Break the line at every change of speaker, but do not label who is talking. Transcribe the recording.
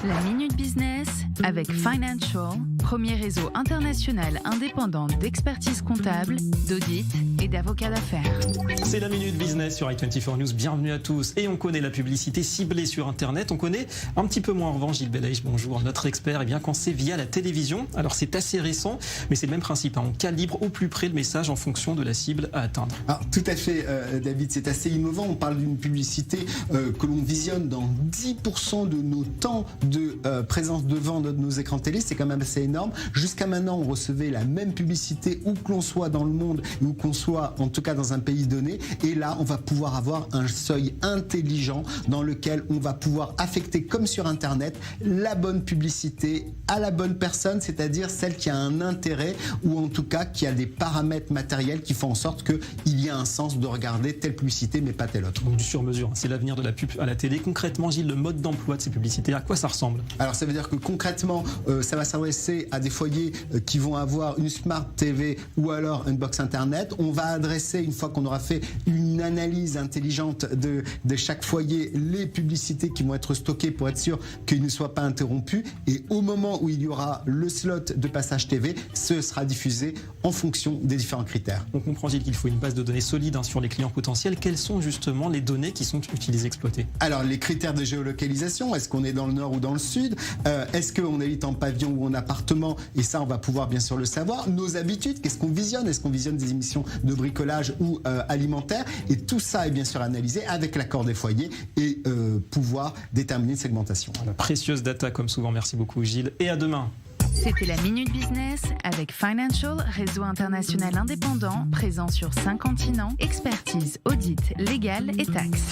La Minute Business avec Financial, premier réseau international indépendant d'expertise comptable, d'audit et d'avocats d'affaires.
C'est la Minute Business sur i24 News. Bienvenue à tous. Et on connaît la publicité ciblée sur Internet. On connaît un petit peu moins en revanche, Gilles Bellaiche, bonjour, notre expert. Et bien quand c'est via la télévision, alors c'est assez récent, mais c'est le même principe. On calibre au plus près le message en fonction de la cible à atteindre.
Alors, tout à fait, David, c'est assez innovant. On parle d'une publicité que l'on visionne dans 10% de nos temps de présence devant nos écrans télé. C'est quand même assez énorme. Jusqu'à maintenant, on recevait la même publicité où que l'on soit dans le monde, où qu'on soit en tout cas dans un pays donné. Et là, on va pouvoir avoir un seuil intelligent dans lequel on va pouvoir affecter, comme sur Internet, la bonne publicité à la bonne personne, c'est-à-dire celle qui a un intérêt ou en tout cas qui a des paramètres matériels qui font en sorte qu'il y a un sens de regarder telle publicité mais pas telle autre.
Donc du sur-mesure, c'est l'avenir de la pub à la télé. Concrètement, Gilles, le mode d'emploi de ces publicités, à quoi ça ressemble?
Alors ça veut dire que concrètement, ça va s'adresser à des foyers qui vont avoir une Smart TV ou alors une box Internet. On va adresser, une fois qu'on aura fait une analyse intelligente de chaque foyer, les publicités qui vont être stockées pour être sûr qu'ils ne soient pas interrompus. Et au moment où il y aura le slot de passage TV, ce sera diffusé en fonction des différents critères.
On comprend, Gilles, qu'il faut une base de données solide sur les clients potentiels. Quelles sont justement les données qui sont utilisées, exploitées?
Alors les critères de géolocalisation, est-ce qu'on est dans le nord ou dans le sud? Est-ce qu'on habite en pavillon ou en appartement? Et ça, on va pouvoir bien sûr le savoir. Nos habitudes, qu'est-ce qu'on visionne? Est-ce qu'on visionne des émissions de bricolage ou alimentaire? Et tout ça est bien sûr analysé avec l'accord des foyers et pouvoir déterminer une segmentation.
La précieuse data, comme souvent. Merci beaucoup, Gilles. Et à demain.
C'était la Minute Business avec Financial, réseau international indépendant, présent sur 5 continents, expertise, audit, légal et taxes.